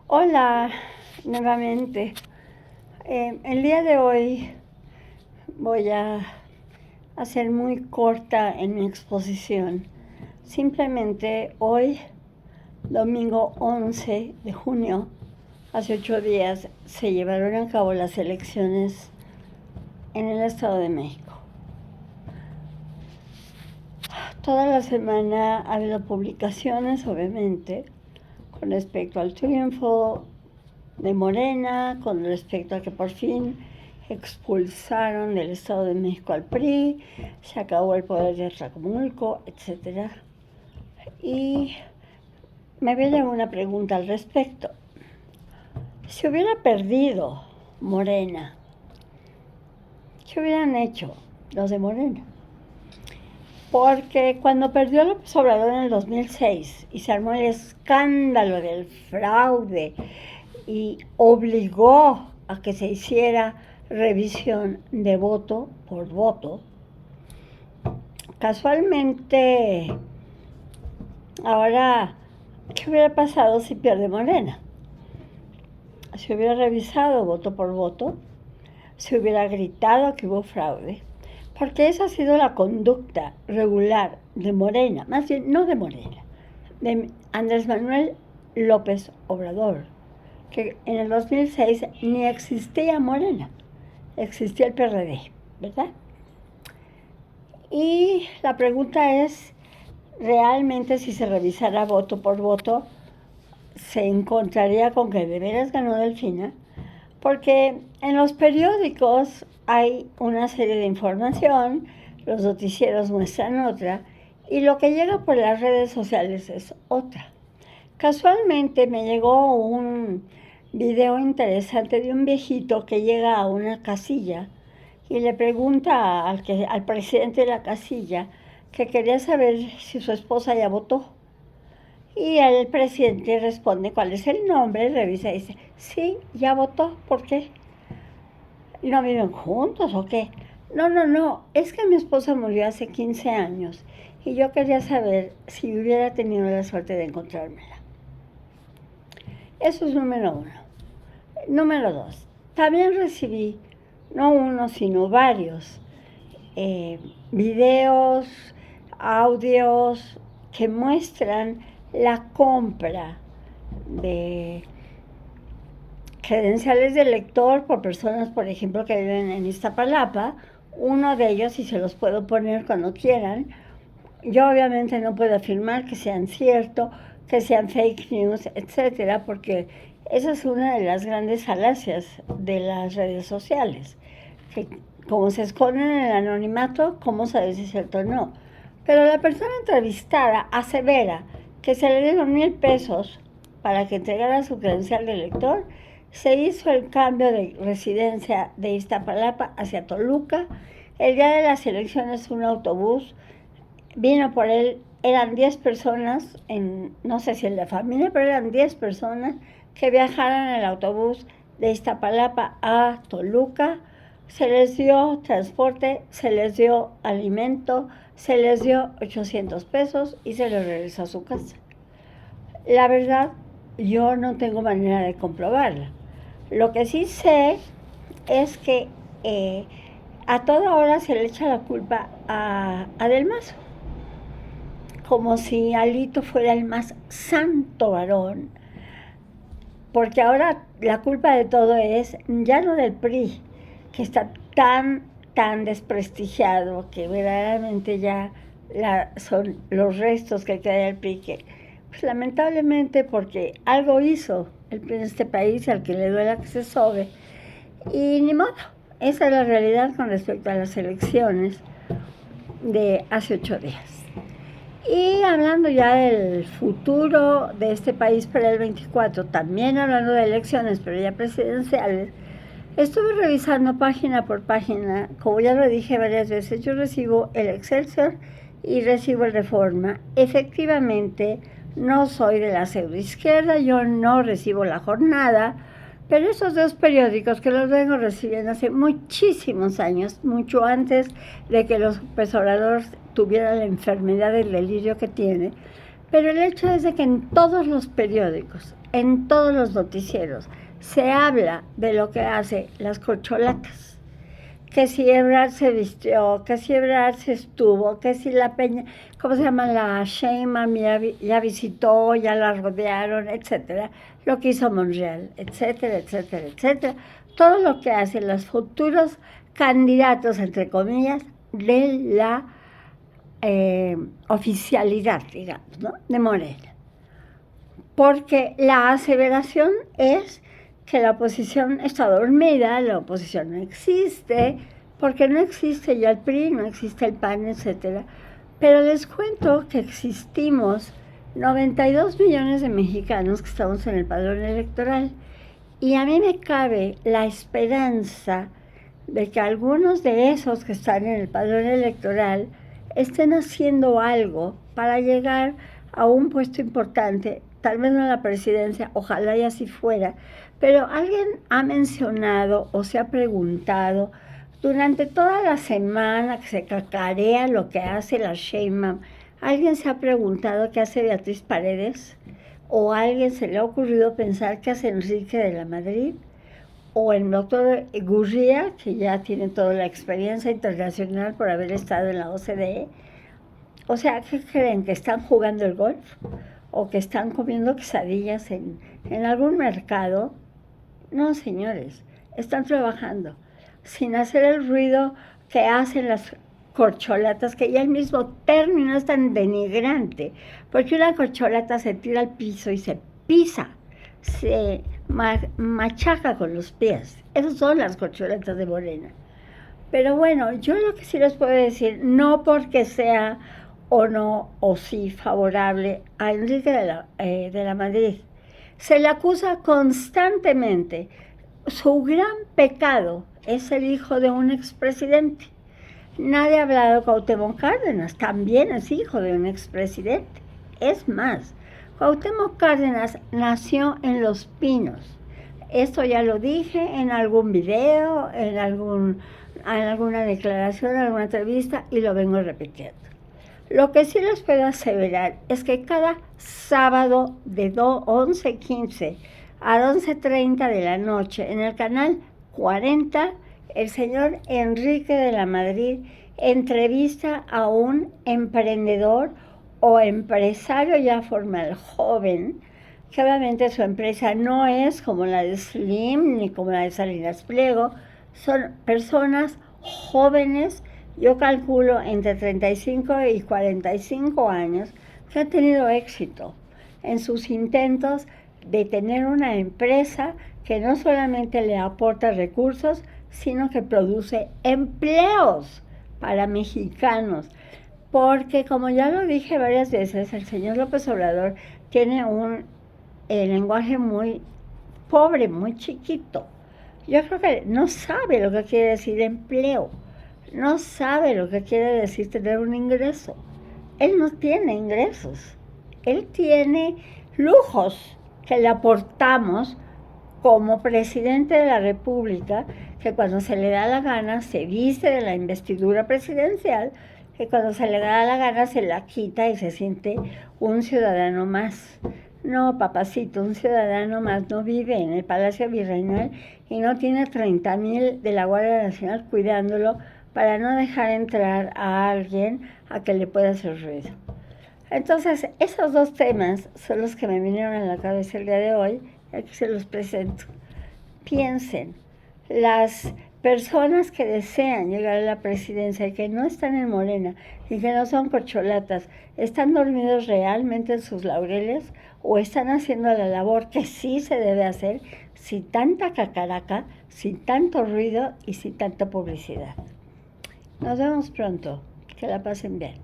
Hola, nuevamente. El día de hoy voy a ser muy corta en mi exposición. Simplemente hoy, domingo 11 de junio, hace 8 días, se llevaron a cabo las elecciones en el Estado de México. Toda la semana ha habido publicaciones, obviamente, con respecto al triunfo de Morena, con respecto a que por fin expulsaron del Estado de México al PRI, se acabó el poder de Atlacomulco, etc. Y me viene una pregunta al respecto. Si hubiera perdido Morena, ¿qué hubieran hecho los de Morena? Porque cuando perdió López Obrador en el 2006 y se armó el escándalo del fraude y obligó a que se hiciera revisión de voto por voto, casualmente, ahora, ¿qué hubiera pasado si pierde Morena? Se hubiera revisado voto por voto, se hubiera gritado que hubo fraude, porque esa ha sido la conducta regular de Morena, más bien no de Morena, de Andrés Manuel López Obrador, que en el 2006 ni existía Morena, existía el PRD, ¿verdad? Y la pregunta es, realmente si se revisara voto por voto, se encontraría con que de veras ganó Delfina, porque en los periódicos hay una serie de información, los noticieros muestran otra, y lo que llega por las redes sociales es otra. Casualmente me llegó un video interesante de un viejito que llega a una casilla y le pregunta al presidente de la casilla que quería saber si su esposa ya votó. Y el presidente responde cuál es el nombre, revisa y dice, sí, ya votó, ¿por qué? ¿No viven juntos o qué? No, es que mi esposa murió hace 15 años y yo quería saber si hubiera tenido la suerte de encontrármela. Eso es número uno. Número dos, también recibí, no uno, sino varios videos, audios que muestran la compra de credenciales de lector por personas, por ejemplo, que viven en Iztapalapa. Uno de ellos, y se los puedo poner cuando quieran, yo obviamente no puedo afirmar que sean cierto, que sean fake news, etcétera, porque esa es una de las grandes falacias de las redes sociales, que como se esconden en el anonimato, ¿cómo sabes si es cierto o no? Pero la persona entrevistada asevera que se le dieron 1,000 pesos para que entregara su credencial de lector, se hizo el cambio de residencia de Iztapalapa hacia Toluca, el día de las elecciones un autobús vino por él, eran 10 personas, no sé si en la familia, pero eran 10 personas que viajaron en el autobús de Iztapalapa a Toluca. Se les dio transporte, se les dio alimento, se les dio 800 pesos y se les regresó a su casa. La verdad, yo no tengo manera de comprobarla. Lo que sí sé es que a toda hora se le echa la culpa a Del Mazo, como si Alito fuera el más santo varón, porque ahora la culpa de todo es ya no del PRI, que está tan desprestigiado, que verdaderamente ya son los restos que queda del PRI, que pues, lamentablemente porque algo hizo el PRI en este país al que le duela que se sobe, y ni modo, esa es la realidad con respecto a las elecciones de hace 8 días. Y hablando ya del futuro de este país para el 24, también hablando de elecciones, pero ya presidenciales, estuve revisando página por página, como ya lo dije varias veces, yo recibo el Excelsior y recibo el Reforma. Efectivamente, no soy de la pseudoizquierda, yo no recibo La Jornada, pero esos dos periódicos que los vengo recibiendo hace muchísimos años, mucho antes de que López Obrador tuviera la enfermedad del delirio que tiene, Pero el hecho es de que en todos los periódicos, en todos los noticieros, se habla de lo que hace las corcholatas. Que si Ebrard se vistió, que si Ebrard se estuvo, que si la Peña, ¿cómo se llama? La Sheinbaum ya visitó, ya la rodearon, etcétera. Lo que hizo Monreal, etcétera, etcétera, etcétera. Todo lo que hacen los futuros candidatos, entre comillas, de la oficialidad, digamos, ¿no? De Morena. Porque la aseveración es que la oposición está dormida, la oposición no existe, porque no existe ya el PRI, no existe el PAN, etc. Pero les cuento que existimos 92 millones de mexicanos que estamos en el padrón electoral. Y a mí me cabe la esperanza de que algunos de esos que están en el padrón electoral estén haciendo algo para llegar a un puesto importante, tal vez no a la presidencia, ojalá y así fuera, pero alguien ha mencionado o se ha preguntado durante toda la semana que se cacarea lo que hace la Sheinbaum, ¿alguien se ha preguntado qué hace Beatriz Paredes? ¿O a alguien se le ha ocurrido pensar qué hace Enrique de la Madrid? ¿O el doctor Gurría, que ya tiene toda la experiencia internacional por haber estado en la OCDE? O sea, ¿qué creen? ¿Que están jugando el golf? ¿O que están comiendo quesadillas en algún mercado? No, señores, están trabajando sin hacer el ruido que hacen las corcholatas, que ya el mismo término es tan denigrante, porque una corcholata se tira al piso y se pisa, se machaca con los pies. Esas son las corcholatas de Morena. Pero bueno, yo lo que sí les puedo decir, no porque sea o no o sí favorable a Enrique de la Madrid, se le acusa constantemente. Su gran pecado es el hijo de un expresidente. Nadie ha hablado de Cuauhtémoc Cárdenas, también es hijo de un expresidente. Es más, Cuauhtémoc Cárdenas nació en Los Pinos. Esto ya lo dije en algún video, en alguna declaración, en alguna entrevista, y lo vengo repitiendo. Lo que sí les puedo aseverar es que cada sábado de 11:15 a 11:30 de la noche en el canal 40, el señor Enrique de la Madrid entrevista a un emprendedor o empresario ya formal joven, que obviamente su empresa no es como la de Slim ni como la de Salinas Pliego, son personas jóvenes, yo calculo entre 35 y 45 años, que han tenido éxito en sus intentos de tener una empresa que no solamente le aporta recursos, sino que produce empleos para mexicanos. Porque, como ya lo dije varias veces, el señor López Obrador tiene un lenguaje muy pobre, muy chiquito. Yo creo que no sabe lo que quiere decir empleo, no sabe lo que quiere decir tener un ingreso. Él no tiene ingresos, él tiene lujos que le aportamos como presidente de la República, que cuando se le da la gana se viste de la investidura presidencial, que cuando se le da la gana se la quita y se siente un ciudadano más. No, papacito, un ciudadano más no vive en el Palacio Virreinal y no tiene 30,000 de la Guardia Nacional cuidándolo para no dejar entrar a alguien a que le pueda hacer ruido. Entonces, esos dos temas son los que me vinieron a la cabeza el día de hoy, y aquí se los presento. Piensen, las personas que desean llegar a la presidencia y que no están en Morena y que no son corcholatas, ¿están dormidos realmente en sus laureles o están haciendo la labor que sí se debe hacer sin tanta cacaraca, sin tanto ruido y sin tanta publicidad? Nos vemos pronto. Que la pasen bien.